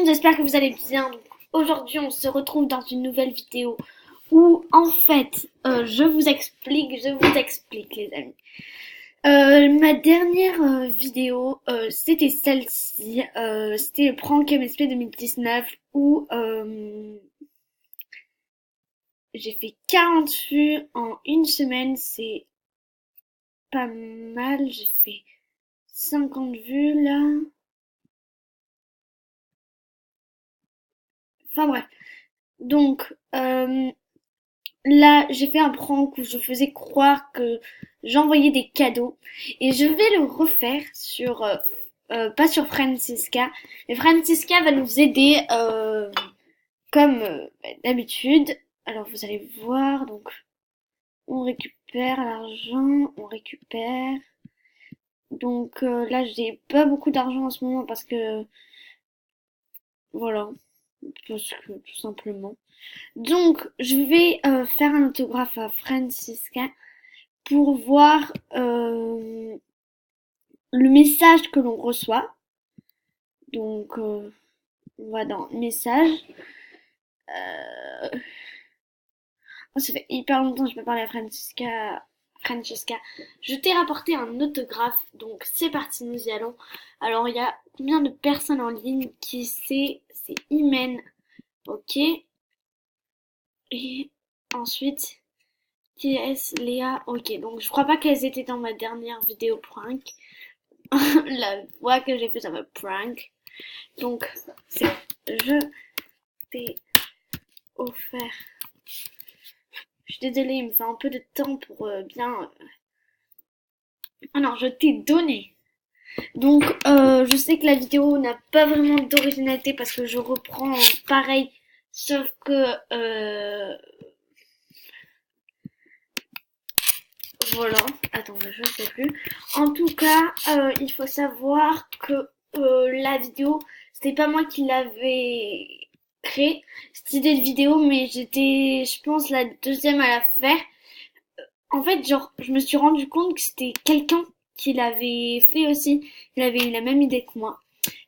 monde, j'espère que vous allez bien. Donc, aujourd'hui, on se retrouve dans une nouvelle vidéo où, en fait, je vous explique, les amis. Ma dernière vidéo, c'était celle-ci. C'était le prank MSP 2019 où j'ai fait 40 vues en une semaine. C'est pas mal. J'ai fait 50 vues là. Enfin bref. Donc, là, j'ai fait un prank où je faisais croire que j'envoyais des cadeaux et je vais le refaire sur, pas sur Francisca, mais Francisca va nous aider comme d'habitude. Alors vous allez voir, donc on récupère l'argent, on récupère. Donc là, j'ai pas beaucoup d'argent en ce moment parce que voilà, parce que tout simplement. Donc je vais faire un autographe à Francisca pour voir le message que l'on reçoit. Donc, on va dans message. Oh, ça fait hyper longtemps que je peux parler à Francesca. Francesca, je t'ai rapporté un autographe, donc c'est parti, nous y allons. Alors, il y a combien de personnes en ligne qui sait? C'est Imen, ok. Et ensuite, qui est Léa, ok. Donc, je crois pas qu'elles étaient dans ma dernière vidéo prank. La voix que j'ai fait, ça me prank. Donc, c'est je t'ai offert. Je suis désolée, il me fait un peu de temps pour bien. Ah non, je t'ai donné. Donc, je sais que la vidéo n'a pas vraiment d'originalité parce que je reprends pareil, sauf que voilà. Attends, je sais plus. En tout cas, il faut savoir que la vidéo, c'était pas moi qui l'avais créée, cette idée de vidéo, mais j'étais, je pense, la deuxième à la faire. En fait, genre, je me suis rendu compte que c'était quelqu'un qui l'avait fait aussi. Il avait eu la même idée que moi.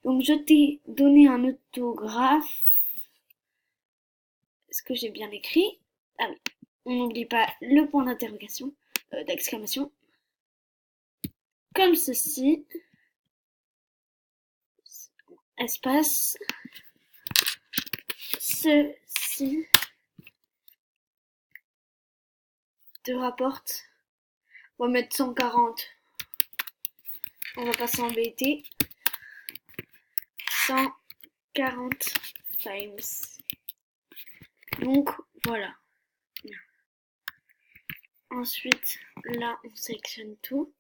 Donc, je t'ai donné un autographe. Est-ce que j'ai bien écrit? Ah oui. On n'oublie pas le point d'interrogation, d'exclamation. Comme ceci. Espace. Ceci te rapporte. On va mettre 140. On va pas s'embêter. 140 times. Donc, voilà. Ensuite, là, on sélectionne tout.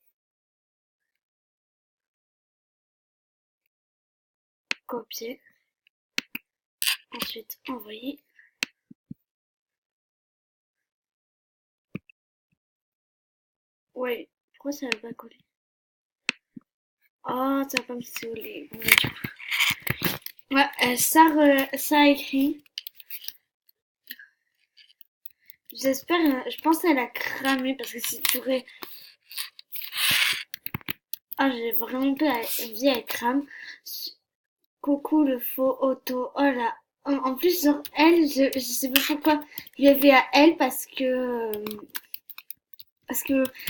Copier. Ensuite, envoyer. Ouais, pourquoi ça va pas coller? Oh, ça va pas me saouler. Ouais, ça a écrit. J'espère, je pense qu'elle a cramé parce que si tu aurais. Ah, j'ai vraiment peur, elle crame. Coucou le faux auto. Oh là. En plus, genre, elle, je sais pas pourquoi je lui ai fait à elle parce que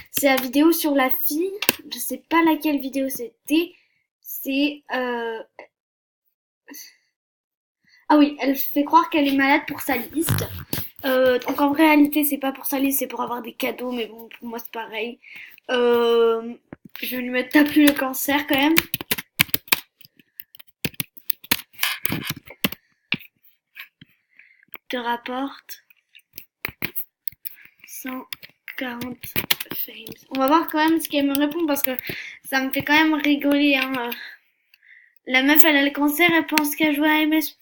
c'est la vidéo sur la fille. Je sais pas laquelle vidéo c'était. C'est ah oui, elle fait croire qu'elle est malade pour sa liste. Donc en réalité, c'est pas pour sa liste, c'est pour avoir des cadeaux, mais bon, pour moi c'est pareil. Je vais lui mettre t'as plus le cancer quand même. Te rapporte 140 frames. On va voir quand même ce qu'elle me répond parce que ça me fait quand même rigoler. Hein. La meuf, elle a le cancer, elle pense qu'elle joue à MSP.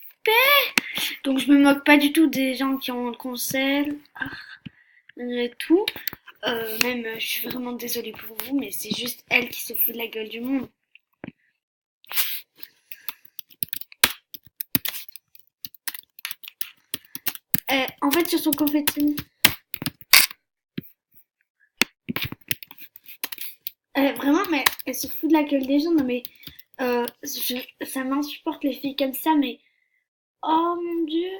Donc je me moque pas du tout des gens qui ont le cancer. Malgré tout. Même, je suis vraiment désolée pour vous, mais c'est juste elle qui se fout de la gueule du monde. En fait, sur son confetti, vraiment, mais elle se fout de la gueule des gens. Non, mais ça m'insupporte les filles comme ça, mais Oh mon Dieu.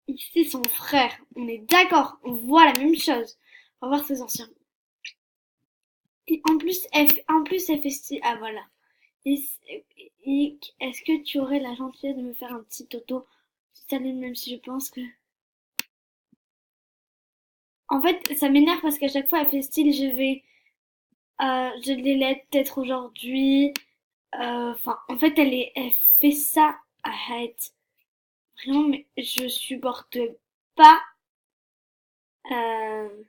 Ici, son frère. On est d'accord. On voit la même chose. On va voir ses anciens. Et en plus, elle fait style. Ah voilà. Et, est-ce que tu aurais la gentillesse de me faire un petit toto? Salut, même si je pense que. En fait, ça m'énerve parce qu'à chaque fois, elle fait style, je les laide peut-être aujourd'hui. Enfin, en fait, elle fait ça à hate. Vraiment, mais je supporte pas. euh,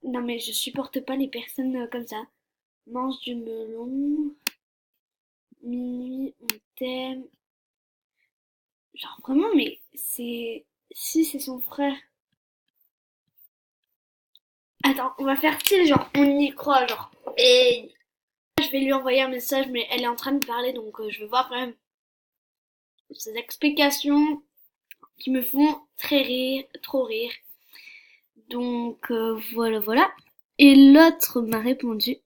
non, mais je supporte pas les personnes comme ça. Mange du melon, minuit, on t'aime. Genre vraiment, mais c'est. Si, c'est son frère. Attends, on va faire style, genre, on y croit, genre. Et je vais lui envoyer un message, mais elle est en train de parler, donc je vais voir quand même ses explications qui me font très rire, trop rire. Donc voilà, voilà. Et l'autre m'a répondu.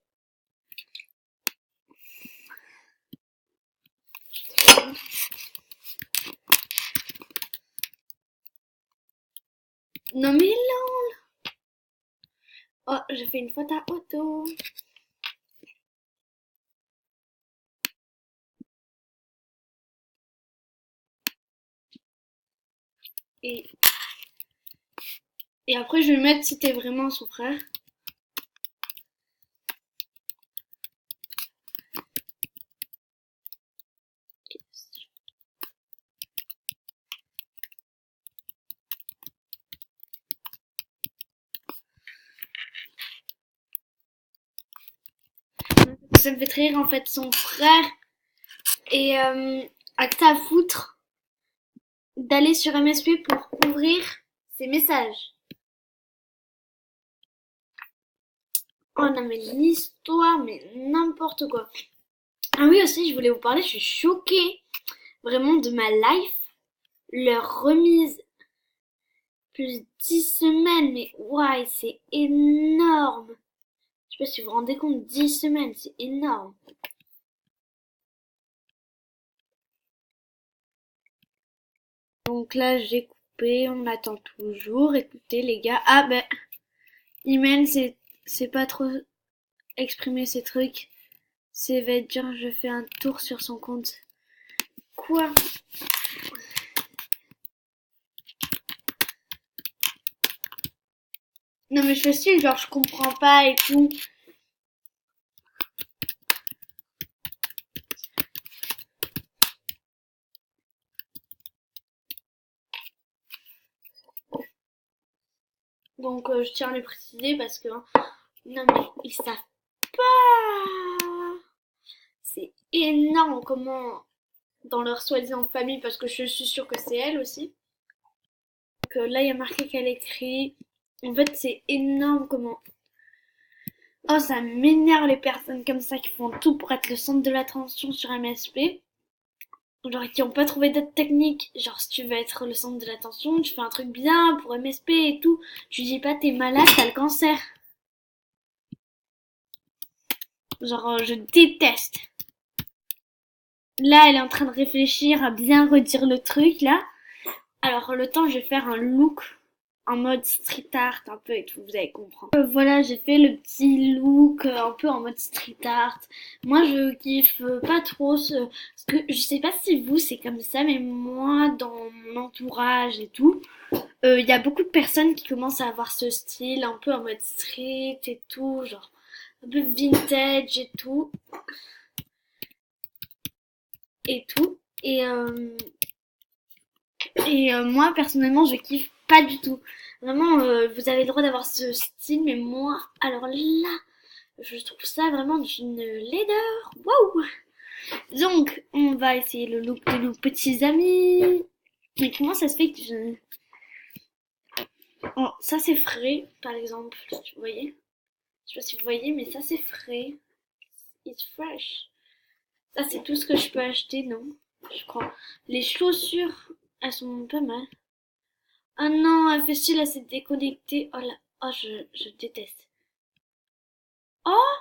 Non mais là. Oh, j'ai fait une faute à auto. Et, et après, je vais mettre si t'es vraiment son frère. Ça me fait très rire en fait, son frère et a que ça à foutre d'aller sur MSP pour ouvrir ses messages. Oh non mais l'histoire, mais n'importe quoi. Ah oui aussi, je voulais vous parler, je suis choquée vraiment de ma life. Leur remise plus 10 semaines, mais ouais, c'est énorme. Je sais pas si vous vous rendez compte, 10 semaines, c'est énorme. Donc là, j'ai coupé, on attend toujours. Écoutez les gars, ah ben, Imen, c'est pas trop exprimer ses trucs. C'est va dire, je fais un tour sur son compte. Quoi? Non mais je fais style, genre je comprends pas et tout. Donc je tiens à le préciser parce que hein, non mais ils savent pas. C'est énorme comment dans leur soi-disant famille parce que je suis sûre que c'est elle aussi. Donc là il y a marqué qu'elle écrit. En fait c'est énorme comment. Oh ça m'énerve les personnes comme ça qui font tout pour être le centre de l'attention sur MSP. Genre qui ont pas trouvé d'autres techniques. Genre si tu veux être le centre de l'attention, tu fais un truc bien pour MSP et tout. Tu dis pas t'es malade, t'as le cancer. Genre je déteste. Là elle est en train de réfléchir à bien redire le truc là. Alors le temps je vais faire un look en mode street art un peu et tout, vous allez comprendre. Voilà, j'ai fait le petit look un peu en mode street art. Moi je kiffe pas trop parce que je sais pas si vous c'est comme ça, mais moi dans mon entourage et tout, il y a beaucoup de personnes qui commencent à avoir ce style un peu en mode street et tout, genre un peu vintage et tout et tout. Et moi, personnellement, je kiffe pas du tout. Vraiment, vous avez le droit d'avoir ce style, mais moi, alors là, je trouve ça vraiment d'une laideur. Waouh! Donc, on va essayer le look de nos petits amis. Mais comment ça se fait que je... Oh, ça c'est frais, par exemple. Vous voyez? Je sais pas si vous voyez, mais ça c'est frais. It's fresh. Ça c'est tout ce que je peux acheter, non? Je crois. Les chaussures, elles sont pas mal. Ah non, elle fait style, elle s'est déconnectée. Oh là, oh je déteste. Oh,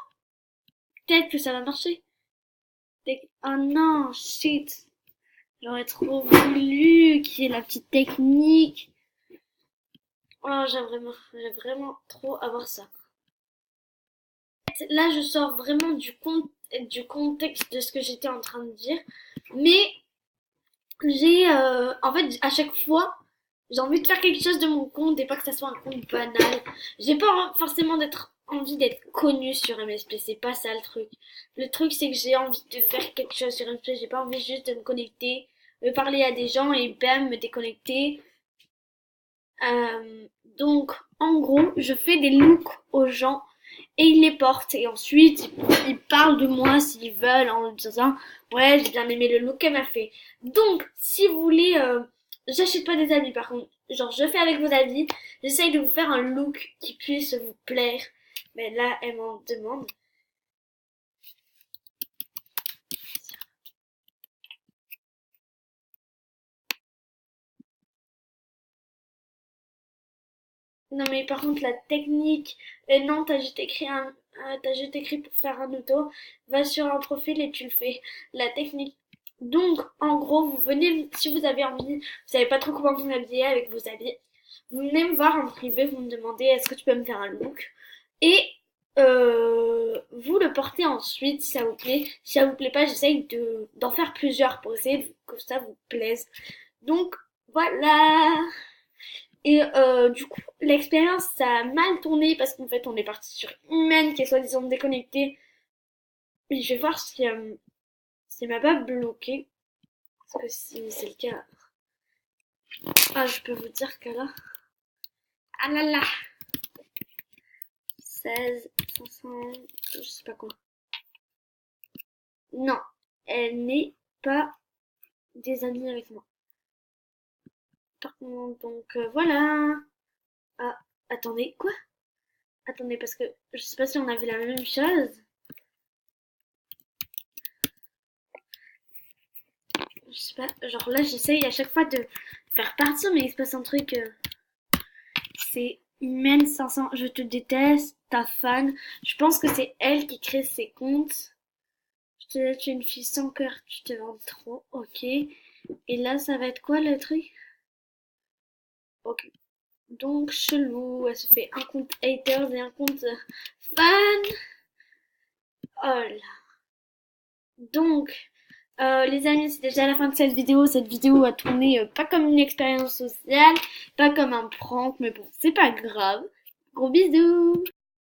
peut-être que ça va marcher. Oh non, shit. J'aurais trop voulu qu'il y ait la petite technique. Oh, j'aimerais vraiment trop avoir ça. Là, je sors vraiment du contexte de ce que j'étais en train de dire. Mais en fait, à chaque fois, j'ai envie de faire quelque chose de mon compte et pas que ça soit un compte banal. J'ai pas forcément envie d'être connue sur MSP, c'est pas ça le truc. Le truc, c'est que j'ai envie de faire quelque chose sur MSP, j'ai pas envie juste de me connecter, de parler à des gens et bam, me déconnecter. Donc, en gros, je fais des looks aux gens et ils les portent. Et ensuite, ils parlent de moi s'ils veulent en disant ouais, j'ai bien aimé le look qu'elle m'a fait. Donc, si vous voulez, j'achète pas des habits par contre. Genre, je fais avec vos habits. J'essaye de vous faire un look qui puisse vous plaire. Mais là, elle m'en demande. Non mais par contre la technique, non t'as juste écrit pour faire un auto, va sur un profil et tu le fais. La technique. Donc en gros vous venez, si vous avez envie, vous savez pas trop comment vous habiller avec vos habits, vous venez me voir en privé, vous me demandez est-ce que tu peux me faire un look et vous le portez ensuite si ça vous plaît. Si ça vous plaît pas, j'essaye d'en faire plusieurs pour essayer que ça vous plaise. Donc voilà. Et du coup, l'expérience, ça a mal tourné parce qu'en fait, on est parti sur Iman qui est soi-disant déconnectée. Et je vais voir si elle m'a pas bloqué. Parce que si c'est le cas, ah, je peux vous dire que là, ah là là, 16, 500, je sais pas quoi. Non, elle n'est pas des amis avec moi. Donc voilà. Ah, attendez, quoi? Attendez, parce que je sais pas si on avait la même chose. Je sais pas, genre là j'essaye à chaque fois de faire partir, mais il se passe un truc. C'est Imen 500, je te déteste, ta fan. Je pense que c'est elle qui crée ses comptes. Je te dis, tu es une fille sans cœur, tu te vends trop, ok. Et là ça va être quoi le truc? Ok. Donc chelou, elle se fait un compte haters et un compte fan. Oh là. Donc, les amis, c'est déjà la fin de cette vidéo. Cette vidéo a tourné pas comme une expérience sociale, pas comme un prank, mais bon, c'est pas grave. Gros bisous!